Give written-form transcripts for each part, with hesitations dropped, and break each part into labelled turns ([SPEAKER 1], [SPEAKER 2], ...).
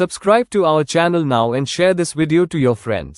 [SPEAKER 1] Subscribe to our channel now and share this video to your friends.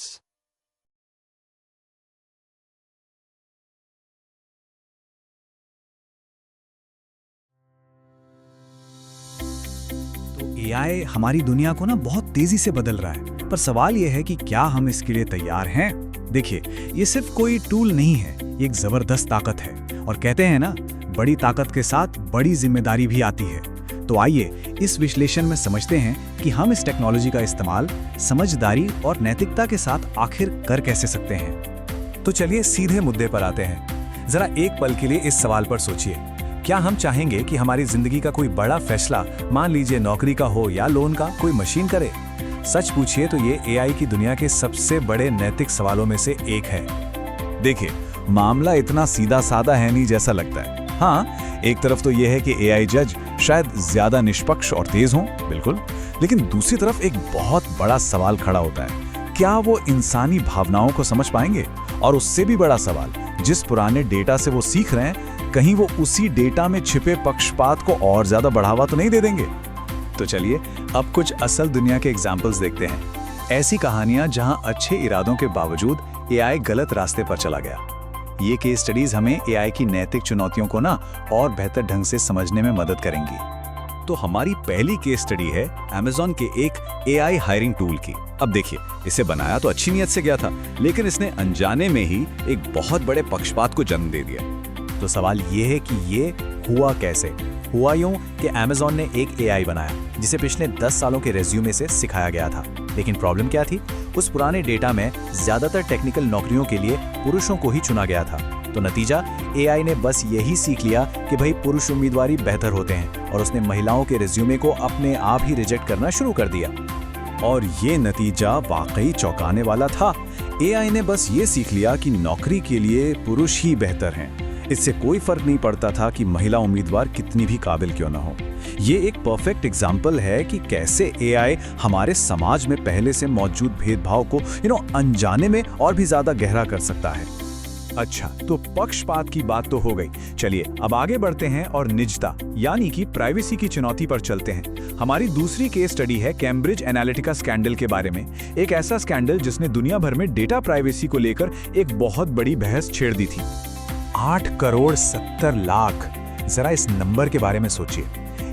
[SPEAKER 2] तो AI हमारी दुनिया को ना बहुत तेजी से बदल रहा है, पर सवाल यह है कि क्या हम इसके लिए तैयार हैं? देखिए, ये सिर्फ कोई टूल नहीं है, ये एक जबरदस्त ताकत है और कहते हैं ना, बड़ी ताकत के साथ बड़ी जिम्मेदारी भी आती है। तो आइए इस विश्लेषण में समझते हैं कि हम इस टेक्नोलॉजी का इस्तेमाल समझदारी और नैतिकता के साथ आखिर कर कैसे सकते हैं। तो चलिए सीधे मुद्दे पर आते हैं। जरा एक पल के लिए इस सवाल पर सोचिए, क्या हम चाहेंगे कि हमारी जिंदगी का कोई बड़ा फैसला, मान लीजिए नौकरी का हो या लोन का, कोई मशीन करे? सच पूछिए तो ये एआई की दुनिया के सबसे बड़े नैतिक सवालों में से एक है। देखिए, मामला इतना सीधा साधा है नहीं जैसा लगता है। हाँ, एक तरफ तो यह है कि एआई जज शायद ज्यादा निष्पक्ष और तेज हों, बिल्कुल, लेकिन दूसरी तरफ एक बहुत बड़ा सवाल खड़ा होता है, क्या वो इंसानी भावनाओं को समझ पाएंगे? और उससे भी बड़ा सवाल, जिस पुराने डेटा से वो सीख रहे हैं, कहीं वो उसी डेटा में छिपे पक्षपात को और ज्यादा बढ़ावा तो नहीं दे देंगे? तो चलिए अब कुछ असल दुनिया के एग्जाम्पल्स देखते हैं, ऐसी कहानियां जहां अच्छे इरादों के बावजूद एआई गलत रास्ते पर चला गया। ये केस स्टडीज हमें एआई की नैतिक चुनौतियों को ना और बेहतर ढंग से समझने में मदद करेंगी। तो हमारी पहली केस स्टडी है Amazon के एक एआई हायरिंग टूल की। अब देखिए, इसे बनाया तो अच्छी नीयत से गया था, लेकिन इसने अनजाने में ही एक बहुत बड़े पक्षपात को जन्म दे दिया। तो सवाल ये है कि ये हुआ कैसे? हुआ यूं कि Amazon ने एक एआई बनाया जिसे पिछले 10 सालों के रेज्यूमे से सिखाया गया था, लेकिन प्रॉब्लम क्या थी? उस पुराने डेटा में ज्यादातर टेक्निकल नौकरियों के लिए पुरुषों को ही चुना गया था। तो नतीजा, एआई ने बस यही सीख लिया कि भाई पुरुष उम्मीदवार ही बेहतर होते हैं, और उसने महिलाओं के रिज्यूमे को अपने आप ही रिजेक्ट करना शुरू कर दिया। और ये नतीजा वाकई चौंकाने वाला था। एआई ने बस ये सीख लिया कि नौकरी के लिए पुरुष ही बेहतर हैं। इससे कोई फर्क नहीं पड़ता था कि महिला उम्मीदवार कितनी भी काबिल क्यों ना हो। ये एक परफेक्ट एग्जाम्पल है कि कैसे एआई हमारे समाज में पहले से मौजूद भेदभाव को अनजाने में और भी ज्यादा गहरा कर सकता है। अच्छा, तो पक्षपात की बात तो हो गई। चलिए अब आगे बढ़ते हैं और निजता यानी कि प्राइवेसी की चुनौती पर चलते हैं। हमारी दूसरी केस स्टडी है कैम्ब्रिज एनालिटिका स्कैंडल के बारे में। एक ऐसा स्कैंडल जिसने दुनिया भर में डेटा प्राइवेसी को लेकर एक बहुत बड़ी बहस छेड़ दी थी। 8 करोड़ 70 लाख। जरा इस नंबर के बारे में सोचिए।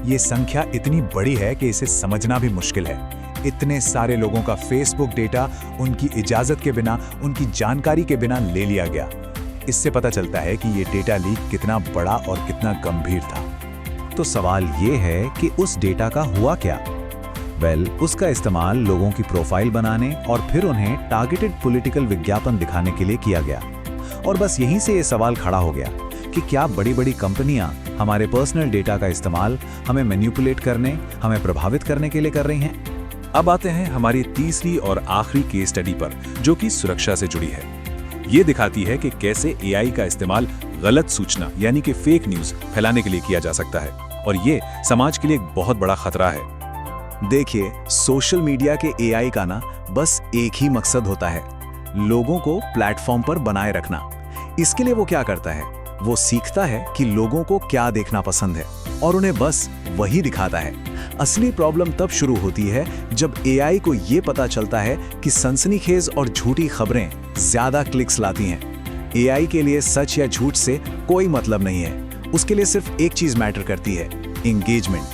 [SPEAKER 2] ये संख्या इतनी बड़ी है कि इसे समझना भी मुश्किल है। इतने सारे लोगों का फेसबुक डेटा उनकी इजाजत के बिना, उनकी जानकारी के बिना ले लिया गया। इससे पता चलता है कि ये डेटा लीक कितना बड़ा और कितना गंभीर था। तो सवाल ये है कि उस डेटा का हुआ क्या? उसका इस्तेमाल लोगों की प्रोफाइल बनाने और फिर उन्हें टारगेटेड पॉलिटिकल विज्ञापन दिखाने के लिए किया गया। और बस यहीं से ये सवाल खड़ा हो गया कि क्या बड़ी-बड़ी कंपनियां हमारे पर्सनल डेटा का इस्तेमाल हमें मैनिपुलेट करने, हमें प्रभावित करने के लिए कर रही हैं? अब आते हैं हमारी तीसरी और आखिरी केस स्टडी पर, जो कि सुरक्षा से जुड़ी है। ये दिखाती है कि कैसे एआई का इस्तेमाल गलत सूचना यानी कि फेक न्यूज फैलाने के लिए किया जा सकता है, और ये समाज के लिए एक बहुत बड़ा खतरा है। देखिए, सोशल मीडिया के एआई का ना बस एक ही मकसद होता है, लोगों को प्लेटफॉर्म पर बनाए रखना। इसके लिए वो क्या करता है? वो सीखता है कि लोगों को क्या देखना पसंद है और उन्हें बस वही दिखाता है। असली प्रॉब्लम तब शुरू होती है जब एआई को ये पता चलता है कि सनसनीखेज और झूठी खबरें ज्यादा क्लिक्स लाती हैं। एआई के लिए सच या झूठ से कोई मतलब नहीं है, उसके लिए सिर्फ एक चीज मैटर करती है, एंगेजमेंट।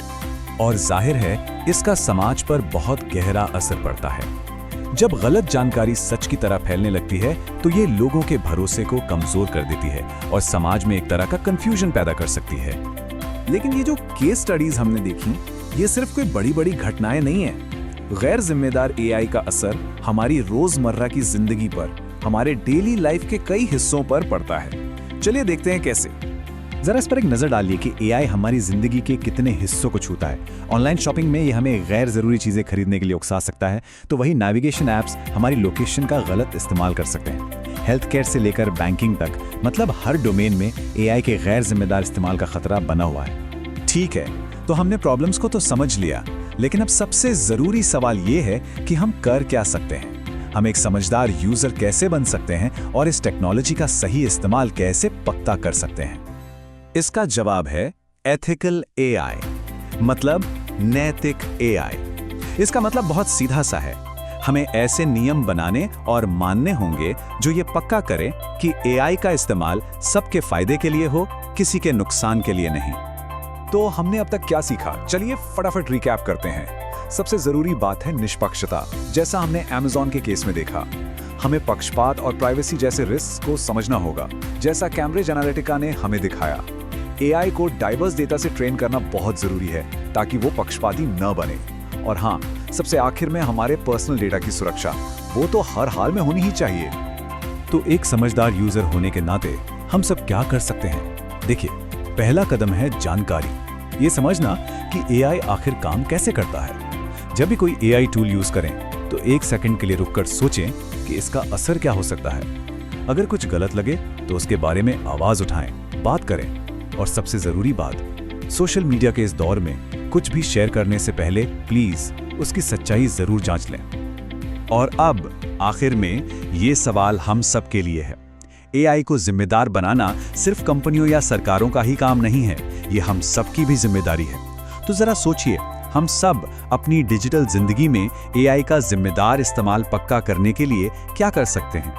[SPEAKER 2] और जाहिर है इसका समाज पर बहुत गहरा असर पड़ता है। जब गलत जानकारी सच की तरह फैलने लगती है तो ये लोगों के भरोसे को कमजोर कर देती है और समाज में एक तरह का कंफ्यूजन पैदा कर सकती है। लेकिन ये जो केस स्टडीज हमने देखी, ये सिर्फ कोई बड़ी-बड़ी घटनाएं नहीं है। गैर जिम्मेदार एआई का असर हमारी रोजमर्रा की जिंदगी पर, हमारे डेली लाइफ के कई हिस्सों पर पड़ता है। चलिए देखते हैं कैसे। जरा इस पर एक नजर डालिए कि एआई हमारी जिंदगी के कितने हिस्सों को छूता है। ऑनलाइन शॉपिंग में ये हमें गैर जरूरी चीजें खरीदने के लिए उकसा सकता है, तो वही नेविगेशन एप्स हमारी लोकेशन का गलत इस्तेमाल कर सकते हैं। हेल्थ केयर से लेकर बैंकिंग तक, मतलब हर डोमेन में एआई के गैर जिम्मेदार इस्तेमाल का खतरा बना हुआ है। ठीक है, तो हमने प्रॉब्लम्स को तो समझ लिया, लेकिन अब सबसे जरूरी सवाल ये है कि हम कर क्या सकते हैं। हम एक समझदार यूजर कैसे बन सकते हैं और इस टेक्नोलॉजी का सही इस्तेमाल कैसे पक्का कर सकते हैं? इसका जवाब है एथिकल एआई, मतलब नैतिक एआई। इसका मतलब बहुत सीधा सा है, हमें ऐसे नियम बनाने और मानने होंगे जो ये पक्का करें कि एआई का इस्तेमाल सबके फायदे के लिए हो, किसी के नुकसान के लिए नहीं। तो हमने अब तक क्या सीखा, चलिए फटाफट रिकैप करते हैं। सबसे जरूरी बात है निष्पक्षता। जैसा हमने Amazon के केस में देखा, हमें पक्षपात और प्राइवेसी जैसे रिस्क को समझना होगा, जैसा कैम्ब्रिज एनालिटिका ने हमें दिखाया। एआई को डाइवर्स डेटा से ट्रेन करना बहुत जरूरी है ताकि वो पक्षपाती न बने। और हाँ, सबसे आखिर में हमारे पर्सनल डेटा की सुरक्षा, वो तो हर हाल में होनी ही चाहिए। तो एक समझदार यूजर होने के नाते हम सब क्या कर सकते हैं? देखिए, पहला कदम है जानकारी। ये समझना कि एआई आखिर काम कैसे करता है। जब भी कोई एआई टूल यूज करें तो 1 सेकंड के लिए रुककर सोचें कि इसका असर क्या हो सकता है। अगर कुछ गलत लगे तो उसके बारे में आवाज उठाएं, बात करें। और सबसे जरूरी बात, सोशल मीडिया के इस दौर में कुछ भी शेयर करने से पहले प्लीज उसकी सच्चाई जरूर जांच लें। और अब आखिर में ये सवाल हम सब के लिए है। एआई को जिम्मेदार बनाना सिर्फ कंपनियों या सरकारों का ही काम नहीं है, ये हम सबकी भी जिम्मेदारी है। तो जरा सोचिए, हम सब अपनी डिजिटल जिंदगी में एआई का जिम्मेदार इस्तेमाल पक्का करने के लिए क्या कर सकते हैं?